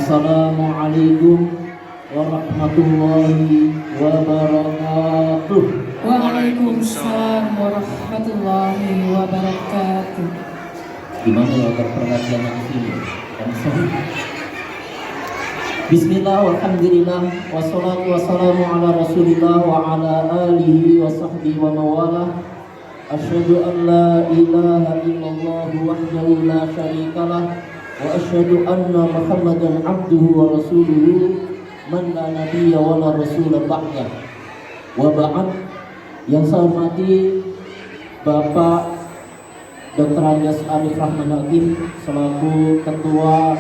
Assalamualaikum warahmatullahi wabarakatuh. Waalaikumsalam warahmatullahi wabarakatuh. Gimana ya perhatiannya di sini? Bismillah, walhamdulillah, wassalatu wassalamu ala rasulillah wa ala alihi wa sahbihi wa mawalah. Asyhadu an la ilaha illallah wahdahu la syarikalah wa asyhadu anna muhammadan abduhu wa rasuluhu man la nabiyya wa la rasula ba'dah. Wa ba'd. Yang saya hormati Bapak Dr. Anjas Arif Rahman Hakim selaku Ketua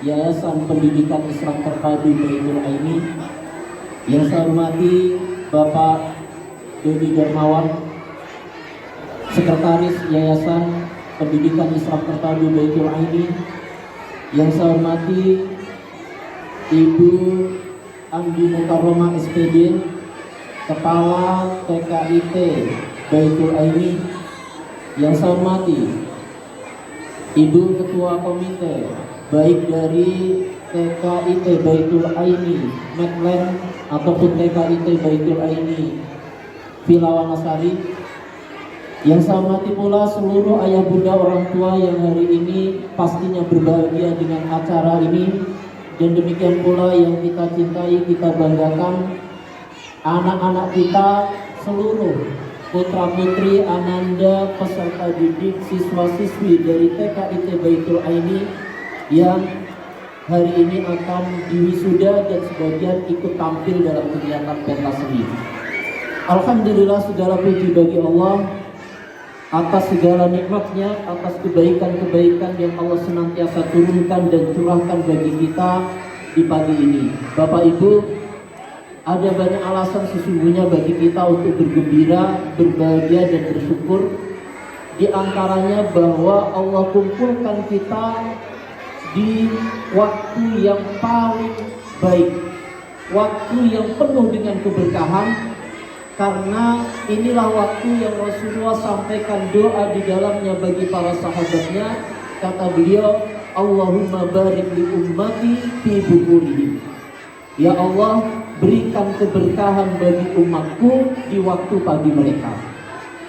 Yayasan Pendidikan Islam Terpadu Baitul Aini. Yang saya hormati Bapak Dodi Darmawan, Sekretaris Yayasan Pendidikan Islam Terpadu Baitul Aini. Yang saya hormati Ibu Andi Mukarromah SPD, Kepala TKIT Baitul Aini. Yang saya hormati Ibu Ketua Komite baik dari TKIT Baitul Aini Medland ataupun TKIT Baitul Aini Villa Wanasari. Yang saya hormati pula seluruh ayah bunda orang tua yang hari ini pastinya berbahagia dengan acara ini. Dan demikian pula yang kita cintai, kita banggakan anak-anak kita, seluruh putra putri ananda peserta didik siswa siswi dari TKIT Baitul Aini yang hari ini akan diwisuda dan sebagian ikut tampil dalam kegiatan pentas seni. Alhamdulillah, segala puji bagi Allah atas segala nikmatnya, atas kebaikan-kebaikan yang Allah senantiasa turunkan dan curahkan bagi kita di pagi ini. Bapak Ibu, ada banyak alasan sesungguhnya bagi kita untuk bergembira, berbahagia dan bersyukur. Di antaranya bahwa Allah kumpulkan kita di waktu yang paling baik, waktu yang penuh dengan keberkahan. Karena inilah waktu yang Rasulullah sampaikan doa di dalamnya bagi para sahabatnya. Kata beliau, Allahumma barik li ummati fi bukurihim. Ya Allah, berikan keberkahan bagi umatku di waktu pagi mereka.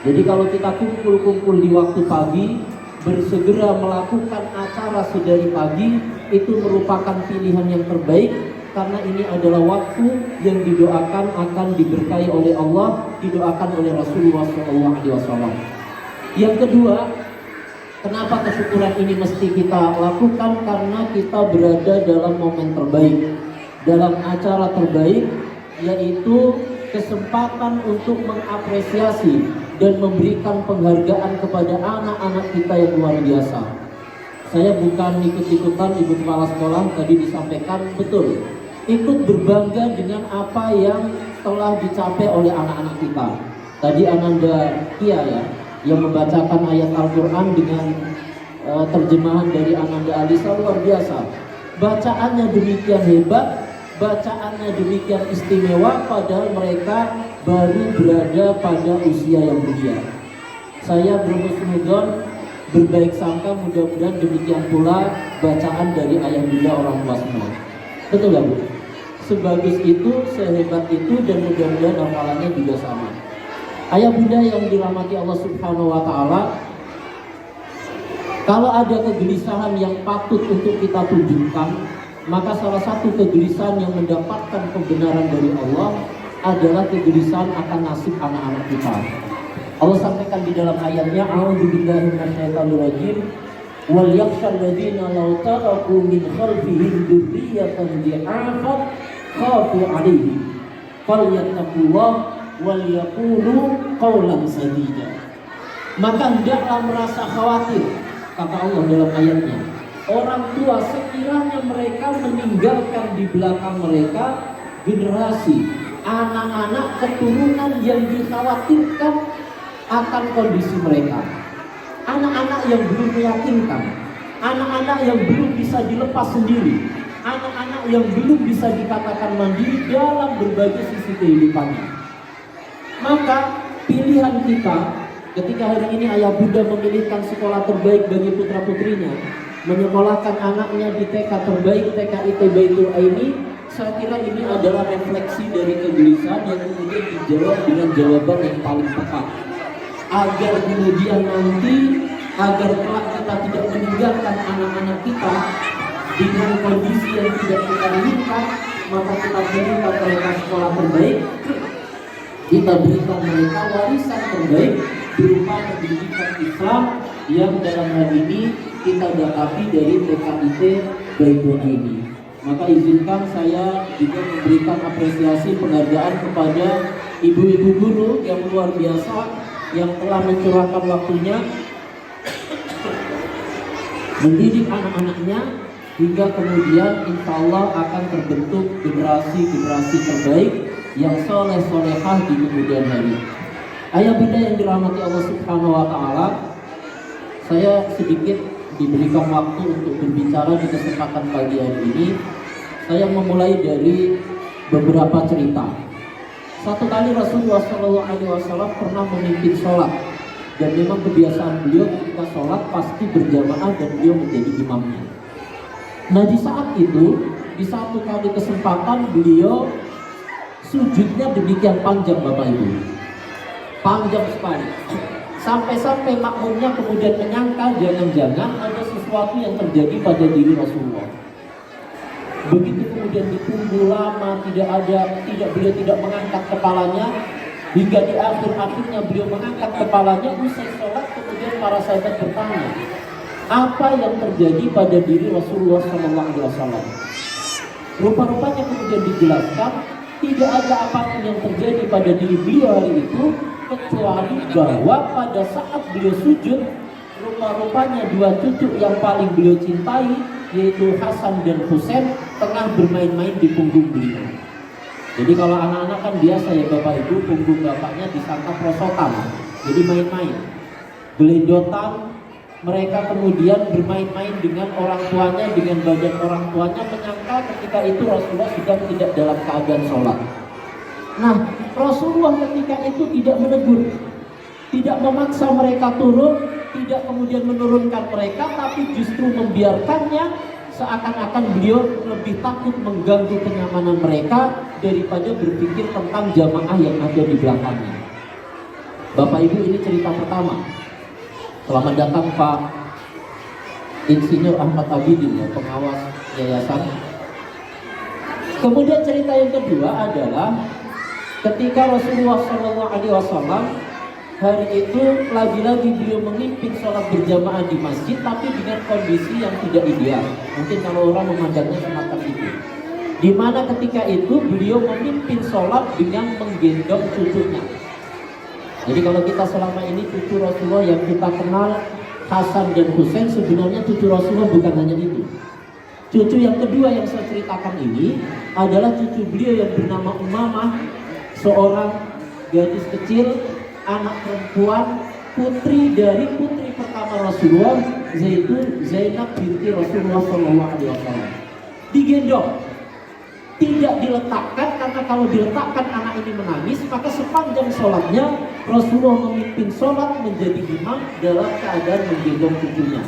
Jadi kalau kita kumpul-kumpul di waktu pagi, bersegera melakukan acara sedari pagi, itu merupakan pilihan yang terbaik. Karena ini adalah waktu yang didoakan akan diberkahi oleh Allah, didoakan oleh Rasulullah SAW. Yang kedua, kenapa kesyukuran ini mesti kita lakukan? Karena kita berada dalam momen terbaik, dalam acara terbaik, yaitu kesempatan untuk mengapresiasi dan memberikan penghargaan kepada anak-anak kita yang luar biasa. Saya bukan ikut-ikutan Ibu Kepala Sekolah tadi disampaikan, betul, ikut berbangga dengan apa yang telah dicapai oleh anak-anak kita. Tadi Ananda Kia ya, yang membacakan ayat Al-Quran dengan terjemahan dari Ananda Alisa, luar biasa. Bacaannya demikian hebat, bacaannya demikian istimewa, padahal mereka baru berada pada usia yang mulia. Saya berhusnuzon, berbaik sangka, mudah-mudahan demikian pula bacaan dari ayah bunda orang tua semua. Betul gak Bu? Sebagus itu, sehebat itu, dan mudah-mudahan hafalannya juga sama. Ayah bunda yang dirahmati Allah Subhanahu wa Ta'ala, kalau ada kegelisahan yang patut untuk kita tunjukkan, maka salah satu kegelisahan yang mendapatkan kebenaran dari Allah adalah kegelisahan akan nasib anak-anak kita. Allah sampaikan di dalam ayatnya, a'udzubillahi minasyaitonirrajim, wal yakhshal ladzina law taraku min khalfihim dzurriyyatan dhi'afan khafu 'alaihim falyattaqullah wal yaqulu qawlan sadida. Maka hendaklah merasa khawatir, kata Allah dalam ayatnya, orang tua sekiranya mereka meninggalkan di belakang mereka generasi, anak-anak keturunan yang dikhawatirkan akan kondisi mereka, anak-anak yang belum meyakinkan, anak-anak yang belum bisa dilepas sendiri, anak-anak yang belum bisa dikatakan mandiri dalam berbagai sisi kehidupannya. Maka pilihan kita ketika hari ini ayah bunda memilihkan sekolah terbaik bagi putra putrinya, menyekolahkan anaknya di TK terbaik, TKIT Baitul Aini. Saya kira ini adalah refleksi dari kegelisahan yang kemudian dijawab dengan jawaban yang paling tepat. Agar kemudian nanti, agar kelak kita tidak meninggalkan anak-anak kita dengan kondisi yang tidak kita inginkan, maka kita berikan mereka sekolah terbaik, kita berikan mereka warisan terbaik berupa pendidikan Islam yang dalam hal ini kita dapati dari TKIT Baitul Aini. Maka izinkan saya juga memberikan apresiasi penghargaan kepada ibu-ibu guru yang luar biasa yang telah mencurahkan waktunya mendidik anak-anaknya hingga kemudian insya Allah akan terbentuk generasi-generasi terbaik yang soleh-solehah di kemudian hari. Ayah bunda yang dirahmati Allah Subhanahu wa Ta'ala, saya sedikit diberikan waktu untuk berbicara di kesempatan pagi hari ini. Saya memulai dari beberapa cerita. Satu kali Rasulullah SAW pernah memimpin sholat, dan memang kebiasaan beliau ketika sholat pasti berjamaah dan beliau menjadi imamnya. Nah di saat itu, di satu kali kesempatan beliau sujudnya demikian panjang Bapak Ibu, panjang sekali, sampai-sampai makmumnya kemudian menyangka jangan-jangan ada sesuatu yang terjadi pada diri Rasulullah. Begitu kemudian ditunggu lama, beliau tidak mengangkat kepalanya, hingga di akhirnya beliau mengangkat kepalanya. Usai sholat kemudian para sahabat bertanya, apa yang terjadi pada diri Rasulullah SAW? Rupa-rupanya kemudian dijelaskan, tidak ada apapun yang terjadi pada diri beliau hari itu, kecuali bahwa pada saat beliau sujud, rupa-rupanya dua cucu yang paling beliau cintai, yaitu Hasan dan Husain, tengah bermain-main di punggung beliau. Jadi kalau anak-anak kan biasa ya Bapak Ibu, punggung bapaknya disangka prosotan, jadi main-main, geledotan. Mereka kemudian bermain-main dengan orang tuanya, dengan badan orang tuanya, menyangka ketika itu Rasulullah sedang tidak dalam keadaan sholat. Nah, Rasulullah ketika itu tidak menegur, tidak memaksa mereka turun, tidak kemudian menurunkan mereka, tapi justru membiarkannya, seakan-akan beliau lebih takut mengganggu kenyamanan mereka daripada berpikir tentang jamaah yang ada di belakangnya. Bapak Ibu, ini cerita pertama. Selamat datang Pak Insinyur Ahmad Abidin, ya, pengawas yayasan. Kemudian cerita yang kedua adalah ketika Rasulullah SAW hari itu lagi-lagi beliau memimpin sholat berjamaah di masjid, tapi dengan kondisi yang tidak ideal. Mungkin kalau orang memandangnya semacam itu. Dimana ketika itu beliau memimpin sholat dengan menggendong cucunya. Jadi kalau kita selama ini cucu Rasulullah yang kita kenal Hasan dan Husain, sebenarnya cucu Rasulullah bukan hanya itu. Cucu yang kedua yang saya ceritakan ini adalah cucu beliau yang bernama Umamah, seorang gadis kecil, anak perempuan, putri dari putri pertama Rasulullah, yaitu Zainab binti Rasulullah SAW. Digendong, tidak diletakkan, karena kalau diletakkan anak ini menangis, maka sepanjang sholatnya Rasulullah memimpin sholat menjadi imam dalam keadaan menggendong cucunya.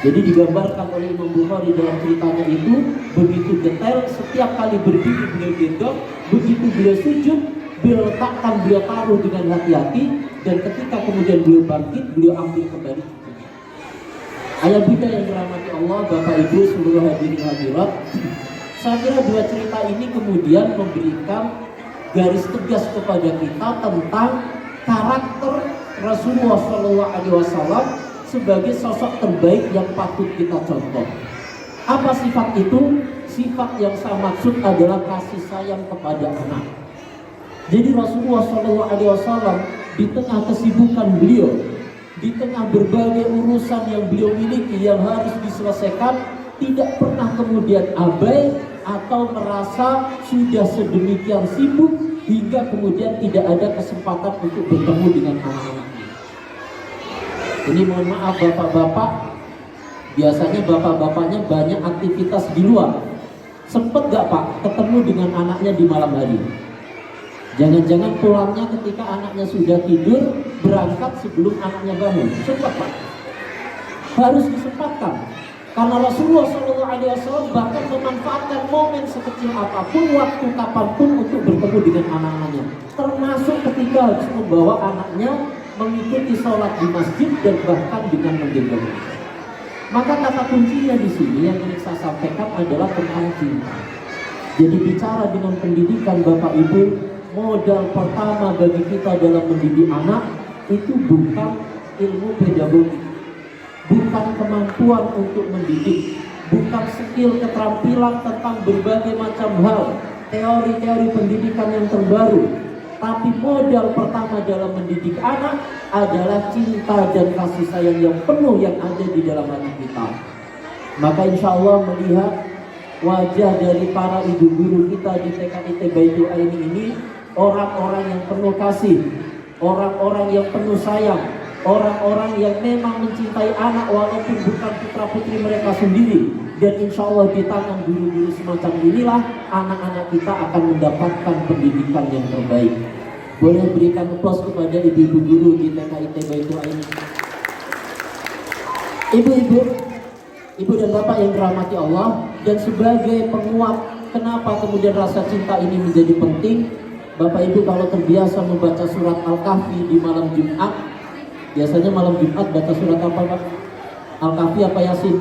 Jadi digambarkan oleh Imam Bukhari dalam ceritanya itu begitu detail. Setiap kali berdiri beliau gendong, begitu beliau sujud beliau letakkan, beliau taruh dengan hati-hati, dan ketika kemudian beliau bangkit, beliau ambil kembali cucunya. Ayah bunda yang dirahmati Allah, Bapak Ibu seluruh hadirin hadirat, saya kira dua cerita ini kemudian memberikan garis tegas kepada kita tentang karakter Rasulullah SAW sebagai sosok terbaik yang patut kita contoh. Apa sifat itu? Sifat yang saya maksud adalah kasih sayang kepada anak. Jadi Rasulullah SAW di tengah kesibukan beliau, di tengah berbagai urusan yang beliau miliki yang harus diselesaikan, tidak pernah kemudian abai atau merasa sudah sedemikian sibuk hingga kemudian tidak ada kesempatan untuk bertemu dengan anak-anaknya. Ini mohon maaf bapak-bapak, biasanya bapak-bapaknya banyak aktivitas di luar. Sempet gak Pak ketemu dengan anaknya di malam hari? Jangan-jangan pulangnya ketika anaknya sudah tidur, berangkat sebelum anaknya bangun. Sempet Pak? Harus disempatkan. Karena Rasulullah SAW bahkan memanfaatkan momen sekecil apapun, waktu kapanpun untuk bertemu dengan anak-anaknya. Termasuk ketika harus membawa anaknya mengikuti sholat di masjid dan bahkan dengan menggendongnya. Maka kata kuncinya di sini yang ingin saya sampaikan adalah tentang cinta. Jadi bicara dengan pendidikan Bapak Ibu, modal pertama bagi kita dalam mendidik anak itu bukan ilmu pedagogi, bukan kemampuan untuk mendidik, bukan skill keterampilan tentang berbagai macam hal, teori-teori pendidikan yang terbaru. Tapi modal pertama dalam mendidik anak adalah cinta dan kasih sayang yang penuh yang ada di dalam hati kita. Maka insya Allah melihat wajah dari para ibu guru kita di TKIT Baitul Aini ini, orang-orang yang penuh kasih, orang-orang yang penuh sayang, orang-orang yang memang mencintai anak walaupun bukan putra putri mereka sendiri. Dan insya Allah di tangan guru-guru semacam inilah anak-anak kita akan mendapatkan pendidikan yang terbaik. Boleh berikan aplaus kepada ibu-ibu guru di TKIT Baitul Aini. Ibu-ibu, ibu dan bapak yang dirahmati Allah, dan sebagai penguat kenapa kemudian rasa cinta ini menjadi penting, Bapak Ibu kalau terbiasa membaca surat Al-Kahfi di malam Jumat, biasanya malam Jumat baca surat apa Pak? Al-Kahfi apa Yasin?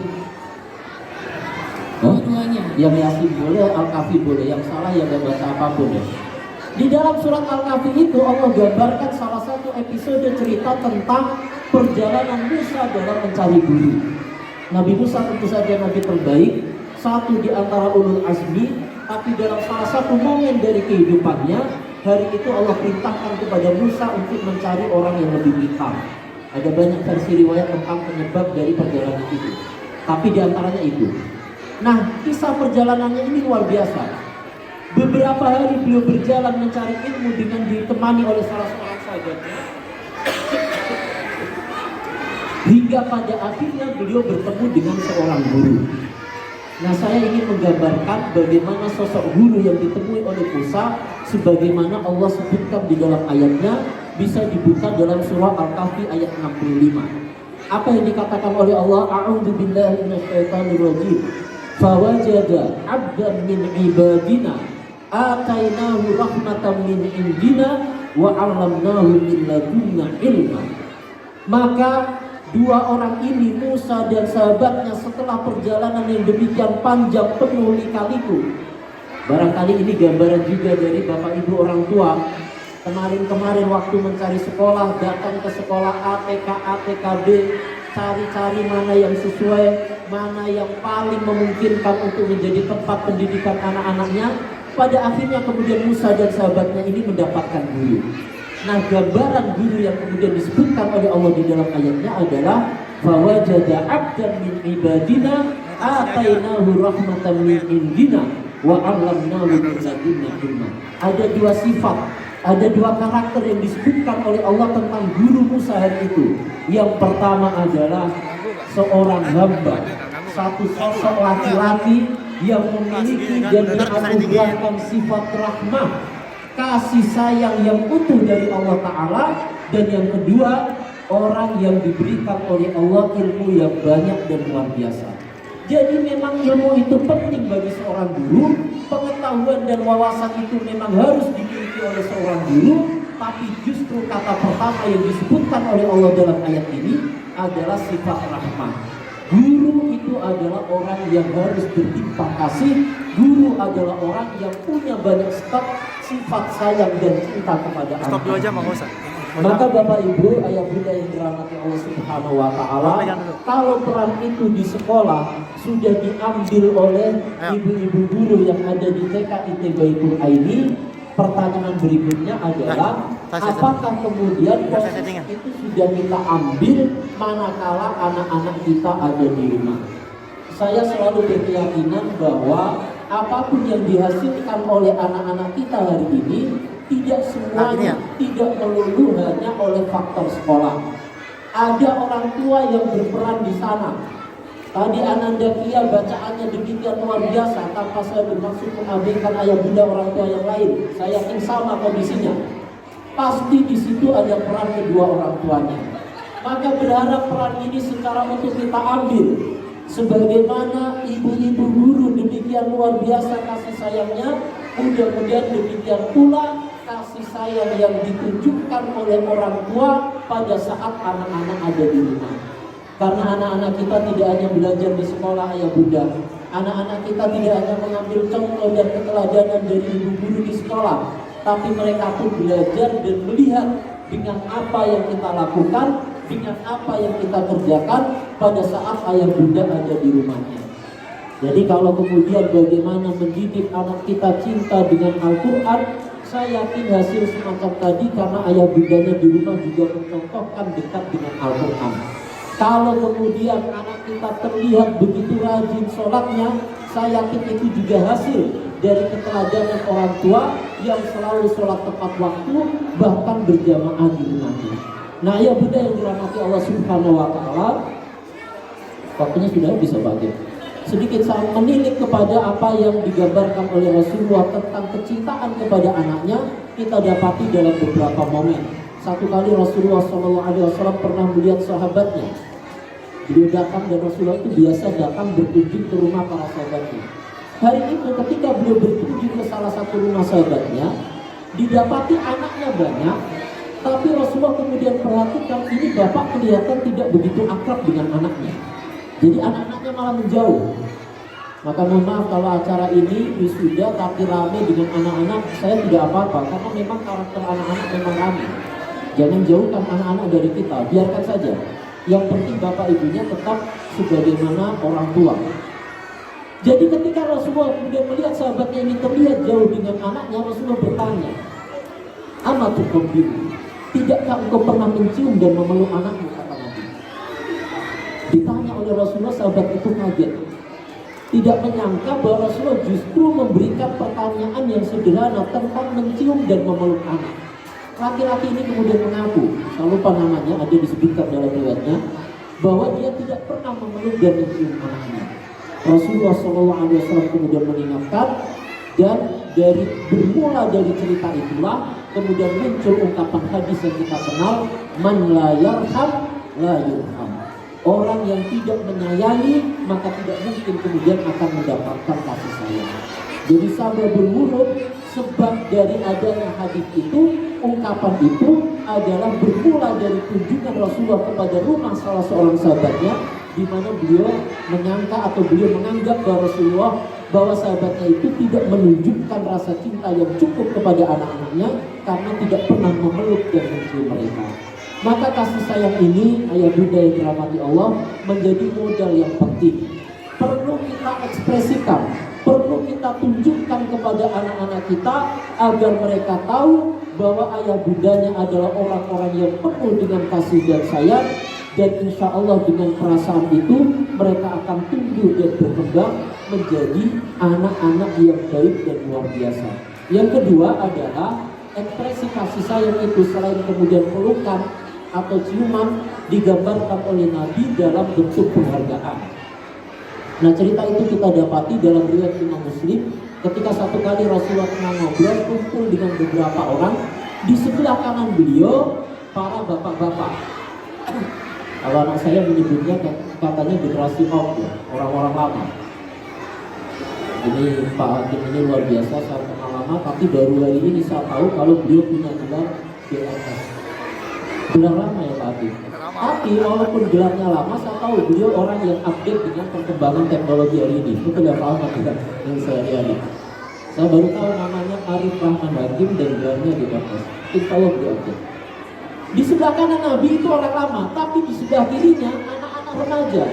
Dua-duanya. Yang Yasin boleh, Al-Kahfi boleh, yang salah ya gak baca apapun ya. Di dalam surat Al-Kahfi itu Allah gambarkan salah satu episode cerita tentang perjalanan Musa dalam mencari guru. Nabi Musa tentu saja Nabi terbaik, satu di antara ulul azmi, tapi dalam salah satu momen dari kehidupannya, hari itu Allah perintahkan kepada Musa untuk mencari orang yang lebih pintar. Ada banyak versi riwayat tentang penyebab dari perjalanan itu, tapi di antaranya itu. Nah, kisah perjalanannya ini luar biasa. Beberapa hari beliau berjalan mencari ilmu dengan ditemani oleh salah seorang sahabatnya, hingga pada akhirnya beliau bertemu dengan seorang guru. Nah, saya ingin menggambarkan bagaimana sosok guru yang ditemui oleh Musa, sebagaimana Allah sebutkan di dalam ayatnya, bisa dibuka dalam surah Al-Kahfi ayat 65. Apa yang dikatakan oleh Allah? A'udzu billahi minasyaitonir rajim. Fawajada 'abdan min ibadina atainahu rahmatan min indina wa 'allamnahu min ladunna ilma. Maka dua orang ini, Musa dan sahabatnya, setelah perjalanan yang demikian panjang penuh lika-liku. Barangkali ini gambaran juga dari Bapak Ibu orang tua. Kemarin waktu mencari sekolah, datang ke sekolah ATK, ATKB, cari-cari mana yang sesuai, mana yang paling memungkinkan untuk menjadi tempat pendidikan anak-anaknya. Pada akhirnya kemudian Musa dan sahabatnya ini mendapatkan guru. Nah, gambaran guru yang kemudian disebutkan oleh Allah di dalam ayatnya adalah fawajada 'abdan min ibadina atainahu rahmatan min indina wa 'allamnahu min ladunna ilma. Ada dua sifat, ada dua karakter yang disebutkan oleh Allah tentang guru Musa hari itu. Yang pertama adalah seorang hamba, satu sosok laki-laki yang memiliki dan menganugerahkan sifat rahmah, kasih sayang yang utuh dari Allah Ta'ala. Dan yang kedua, orang yang diberikan oleh Allah ilmu yang banyak dan luar biasa. Jadi memang ilmu itu penting bagi seorang guru. Pengetahuan dan wawasan itu memang harus dimiliki oleh seorang guru. Tapi justru kata pertama yang disebutkan oleh Allah dalam ayat ini adalah sifat rahmah. Guru itu adalah orang yang harus bertimpah kasih. Guru adalah orang yang punya banyak stok sifat sayang dan cinta kepada anak. Stop dulu aja Bang Musa. Maka Bapak Ibu, ayah bunda yang dirahmati Allah Subhanahu wa Ta'ala, kalau peran itu di sekolah sudah diambil oleh ibu-ibu guru yang ada di TKIT Baitul Aini, pertanyaan berikutnya adalah apakah kemudian posisi itu sudah kita ambil manakala anak-anak kita ada di rumah? Saya selalu berkeyakinan bahwa apapun yang dihasilkan oleh anak-anak kita hari ini tidak semuanya, tidak melulu hanya oleh faktor sekolah. Ada orang tua yang berperan di sana. Tadi Ananda Kia bacaannya demikian luar biasa, tanpa saya bermaksud mengabaikan ayah bunda orang tua yang lain. Saya yakin sama kondisinya. Pasti di situ ada peran kedua orang tuanya. Maka berharap peran ini secara utuh kita ambil. Sebagaimana ibu-ibu guru demikian luar biasa kasih sayangnya, mudah-mudahan demikian pula kasih sayang yang ditunjukkan oleh orang tua pada saat anak-anak ada di rumah. Karena anak-anak kita tidak hanya belajar di sekolah ayah bunda, anak-anak kita tidak hanya mengambil contoh dan keteladanan dari ibu guru di sekolah, tapi mereka pun belajar dan melihat dengan apa yang kita lakukan, dengan apa yang kita kerjakan pada saat ayah bunda ada di rumahnya. Jadi kalau kemudian bagaimana mendidik anak kita cinta dengan Al-Quran, saya yakin hasil semacam tadi karena ayah bundanya di rumah juga mencontohkan dekat dengan Al-Quran. Kalau kemudian anak kita terlihat begitu rajin sholatnya, saya yakin itu juga hasil dari keteladanan orang tua yang selalu sholat tepat waktu, bahkan berjamaah di rumahnya. Nah, ayah bunda yang dirahmati Allah Subhanahu wa Ta'ala, waktunya sudah bisa bagi. Sedikit saya menilik kepada apa yang digambarkan oleh Rasulullah tentang kecintaan kepada anaknya, kita dapati dalam beberapa momen. Satu kali Rasulullah SAW pernah melihat sahabatnya. Beliau datang dan Rasulullah itu biasa datang berkunjung ke rumah para sahabatnya. Hari itu ketika beliau berkunjung ke salah satu rumah sahabatnya, didapati anaknya banyak, tapi Rasulullah kemudian perhatikan ini bapak kelihatan tidak begitu akrab dengan anaknya. Jadi anak-anaknya malah menjauh. Maka mohon maaf kalau acara ini wisuda tapi rame dengan anak-anak, saya tidak apa-apa karena memang karakter anak-anak memang rame. Jangan jauhkan anak-anak dari kita, biarkan saja. Yang penting bapak ibunya tetap sebagaimana orang tua. Jadi ketika Rasulullah kemudian melihat sahabatnya ini terlihat jauh dengan anaknya, Rasulullah bertanya, "Amatukum bihi? Tidakkah engkau pernah mencium dan memeluk anakmu?" kata Nabi. Ditanya oleh Rasulullah, sahabat itu kaget. Tidak menyangka bahwa Rasulullah justru memberikan pertanyaan yang sederhana tentang mencium dan memeluk anak. Laki-laki ini kemudian mengaku, saya lupa namanya, ada disebutkan dalam riwayatnya, bahwa dia tidak pernah memeluk dan mencium anaknya. Rasulullah SAW kemudian mengingatkan, dan bermula dari cerita itulah kemudian muncul ungkapan hadis yang kita kenal, man la yarham la yurham. Orang yang tidak menyayangi maka tidak mungkin kemudian akan mendapatkan kasih sayang. Jadi sambil bermurut sebab dari adanya hadis itu, ungkapan itu adalah bermula dari kunjungan Rasulullah kepada rumah salah seorang sahabatnya, di mana beliau menyangka atau beliau menganggap bahwa Rasulullah, bahwa sahabatnya itu tidak menunjukkan rasa cinta yang cukup kepada anak-anaknya karena tidak pernah memeluk dan mencium mereka. Maka kasih sayang ini, ayah bunda yang dirahmati Allah, menjadi modal yang penting. Perlu kita ekspresikan, perlu kita tunjukkan kepada anak-anak kita agar mereka tahu bahwa ayah bundanya adalah orang-orang yang penuh dengan kasih dan sayang, dan insya Allah dengan perasaan itu mereka akan tumbuh dan berkembang menjadi anak-anak yang baik dan luar biasa. Yang kedua adalah ekspresi kasih sayang itu selain kemudian pelukan atau ciuman digambarkan oleh Nabi dalam bentuk penghargaan. Nah, cerita itu kita dapati dalam riwayat Imam Muslim ketika satu kali Rasulullah tengah ngobrol kumpul dengan beberapa orang, di sebelah kanan beliau para bapak-bapak. Kalau anak saya menyebutnya katanya generasi off ya, orang-orang lama. Ini Pak Hakim ini luar biasa, saya kenal lama, tapi baru hari ini saya tahu kalau beliau punya gelar BMS. Gelar lama ya Pak Hakim. Tapi walaupun gelarnya lama, saya tahu beliau orang yang update dengan perkembangan teknologi hari ini. Itu tidak paham tidak yang saya lihat. Saya baru tahu namanya Arif Rahman Hakim dan gelarnya BMS. Insya Allah beliau update. Di sebelah kanan Nabi itu orang lama, tapi di sebelah kirinya anak-anak remaja.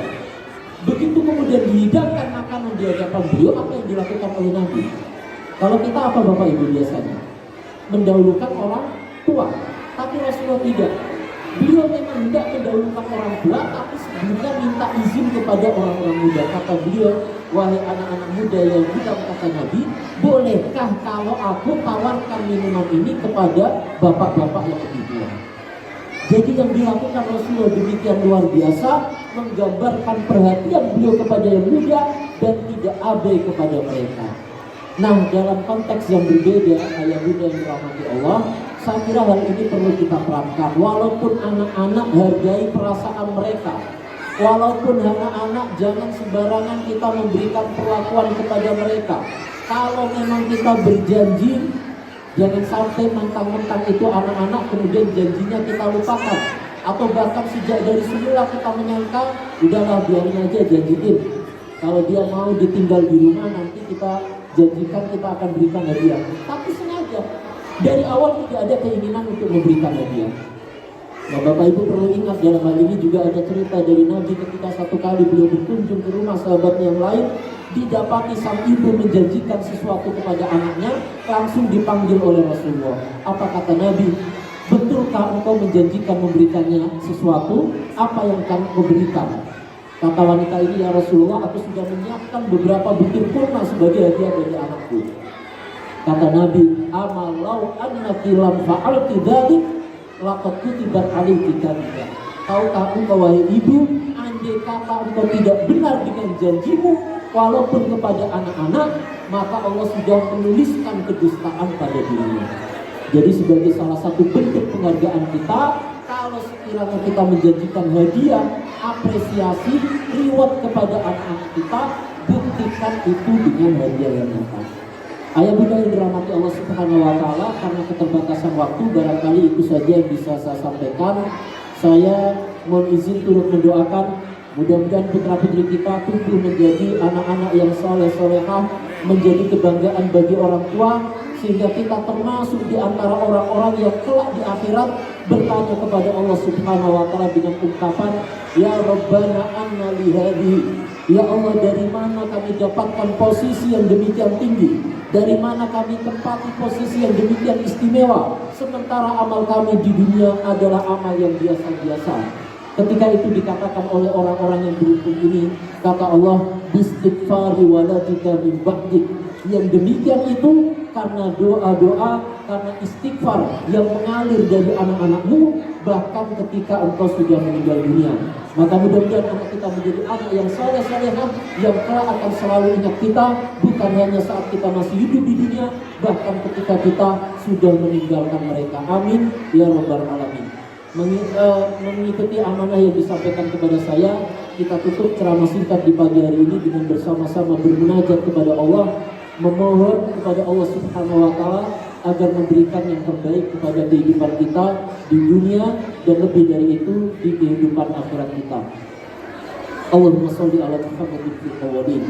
Begitu kemudian dihidangkan makanan di hadapan beliau, apa yang dilakukan oleh Nabi? Kalau kita apa Bapak Ibu biasanya? Mendahulukan orang tua, tapi Rasulullah tidak. Beliau memang tidak mendahulukan orang tua, tapi sebelumnya minta izin kepada orang-orang muda. Kata beliau, wahai anak-anak muda yang hitam, kata Nabi, bolehkah kalau aku tawarkan minuman ini kepada bapak-bapak yang lebih tua? Jadi yang dilakukan Rasulullah demikian luar biasa, menggambarkan perhatian beliau kepada yang muda dan tidak abai kepada mereka. Nah, dalam konteks yang berbeda, ayah bunda yang dirahmati Allah, saya kira hal ini perlu kita terapkan. Walaupun anak-anak hargai perasaan mereka, Walaupun anak-anak, jangan sembarangan kita memberikan perlakuan kepada mereka. Kalau memang kita berjanji, jangan sampai mentang-mentang itu anak-anak kemudian janjinya kita lupakan. Atau bahkan sejak dari semula kita menyangka, udahlah biarin aja, janjiin. Kalau dia mau ditinggal di rumah, nanti kita janjikan kita akan berikan hadiah. Tapi sengaja, dari awal tidak ada keinginan untuk memberikan hadiah. Nah, Bapak Ibu perlu ingat, dalam hal ini juga ada cerita dari Nabi ketika satu kali beliau berkunjung ke rumah sahabatnya yang lain, didapati sang ibu menjanjikan sesuatu kepada anaknya, langsung dipanggil oleh Rasulullah. Apa kata Nabi? Betulkah engkau menjanjikan memberikannya sesuatu? Apa yang kamu berikan? Kata wanita ini, ya Rasulullah, aku sudah menyiapkan beberapa butir kurma sebagai hadiah bagi anakku. Kata Nabi, amalau annaki lam fa'alti dzalik laqad kutibat alayki kadhiba. Tahukah engkau wahai ibu, andai kata engkau tidak benar dengan janjimu walaupun kepada anak-anak, maka Allah sudah menuliskan kedustaan pada dirinya. Jadi sebagai salah satu bentuk penghargaan kita, kalau sekiranya kita menjanjikan hadiah, apresiasi, reward kepada anak-anak kita, buktikan itu dengan hadiah yang nyata. Ayah bunda yang dirahmati Allah Subhanahu wa Ta'ala, karena keterbatasan waktu, barangkali itu saja yang bisa saya sampaikan. Saya mohon izin turut mendoakan, mudah-mudahan putra-putri kita tumbuh menjadi anak-anak yang soleh-solehah, menjadi kebanggaan bagi orang tua, sehingga kita termasuk di antara orang-orang yang kelak di akhirat bertanya kepada Allah Subhanahu wa Ta'ala dengan ungkapan, ya Rabbana anna li hadhihi. Ya Allah, dari mana kami dapatkan posisi yang demikian tinggi? Dari mana kami tempati posisi yang demikian istimewa? Sementara amal kami di dunia adalah amal yang biasa-biasa. Ketika itu dikatakan oleh orang-orang yang beruntung ini, kata Allah, bistighfari waladika min ba'dik. Yang demikian itu karena doa-doa, karena istighfar yang mengalir dari anak-anakmu, bahkan ketika engkau sudah meninggal dunia. Maka mudah-mudahan anak kita menjadi anak yang saleh-salehah, yang kelak akan selalu ingat kita, bukan hanya saat kita masih hidup di dunia, bahkan ketika kita sudah meninggalkan mereka. Amin ya rabbal alamin. Mengikuti amanah yang disampaikan kepada saya, kita tutup ceramah singkat di pagi hari ini dengan bersama-sama bermunajat kepada Allah, memohon kepada Allah Subhanahu wa Ta'ala agar memberikan yang terbaik kepada kehidupan kita di dunia, dan lebih dari itu di kehidupan akhirat kita. Allahumma sholli ala Muhammadin fil awwalin,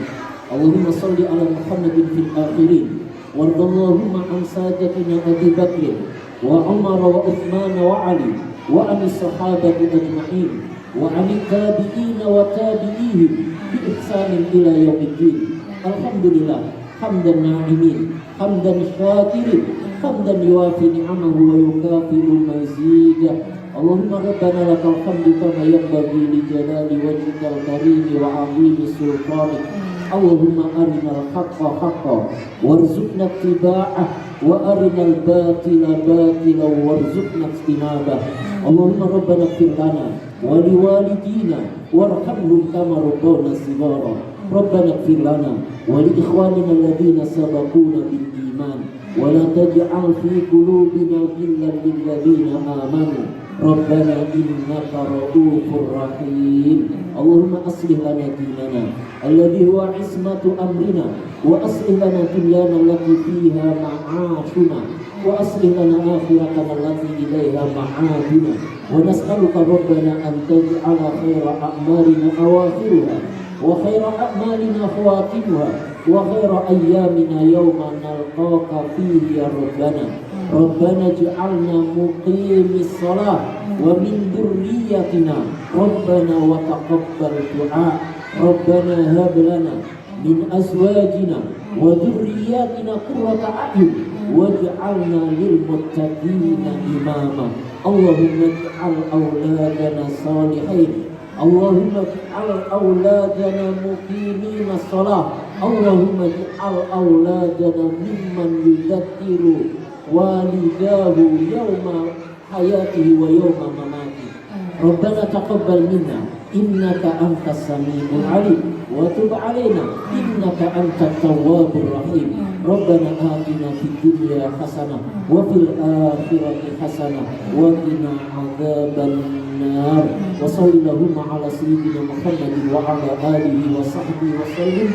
Allahumma sholli ala Muhammadin fil akhirin, warḍallahumma an saadatina Abi Bakr wa Umar wa Uthman wa Ali wa anis sahabati ajma'in wa anit tabi'in wa tabi'ihim bi ihsanin ila yaumiddin. Alhamdulillah hamdan na'imin, hamdan syakirin, hamdan yuafi ni'amahu wa yukafi'u mazidah. Allahumma rabbana lakal hamdu kama yanbaghi li jalali wajhikal karim wa 'azimi sultanik. Allahumma arinal haqqa haqqan warzuqna ittiba'ah wa arinal batila batilan warzuqna ijtinabah. Allahumma rabbana ighfir lana wa liwalidina warhamhum kama rabbawna shighara. Rabbana ighfir lana wa li ikhwanina alladhina sabaquna bil iman wa la taj'al fi qulubina ghillan lil ladzina amanu Rabbana innaka ra'ufur rahim. Allahumma aslih lana dinana alladhi huwa ismatu amrina wa aslih lana dunyana allati fiha ma'ashuna wa aslih lana akhiratana allati ilaiha ma'aduna wa nas'aluka Rabbana an taj'ala khaira a'malina awakhiruha wa khaira a'malina khawatimuha wa khaira ayyamina yawma nalqaka fihi ya Rabbana. Rabbana ij'alna muqimis shalah wa min dzurriyyatina Rabbana wa taqabbal du'a. Rabbana hab lana min azwajina wa dzurriyyatina qurrata a'yun waj'alna lil muttaqina imama. Allahumma ij'al auladana salihin, Allahumma ij'al auladana muqimina shalah, Allahumma ij'al auladana mimman yudzakiru walidahu yawma hayatihi wa yawma mamatihi. Rabbana taqabbal minna innaka antas samiul alim wa tub alaina innaka antat tawwabur rahim. Rabbana atina fid dunya hasanah wa fil akhirati hasanah wa qina adzaban النار وصل اللهم على سيدنا محمد وعلى آله وصحبه وسلم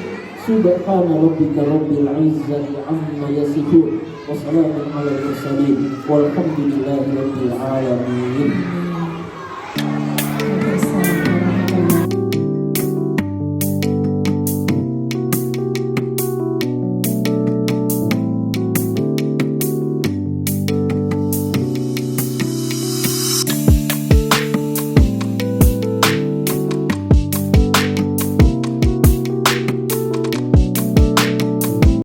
سبحان ربك رب العزة عما يصفون وسلام على المرسلين والحمد لله رب العالمين.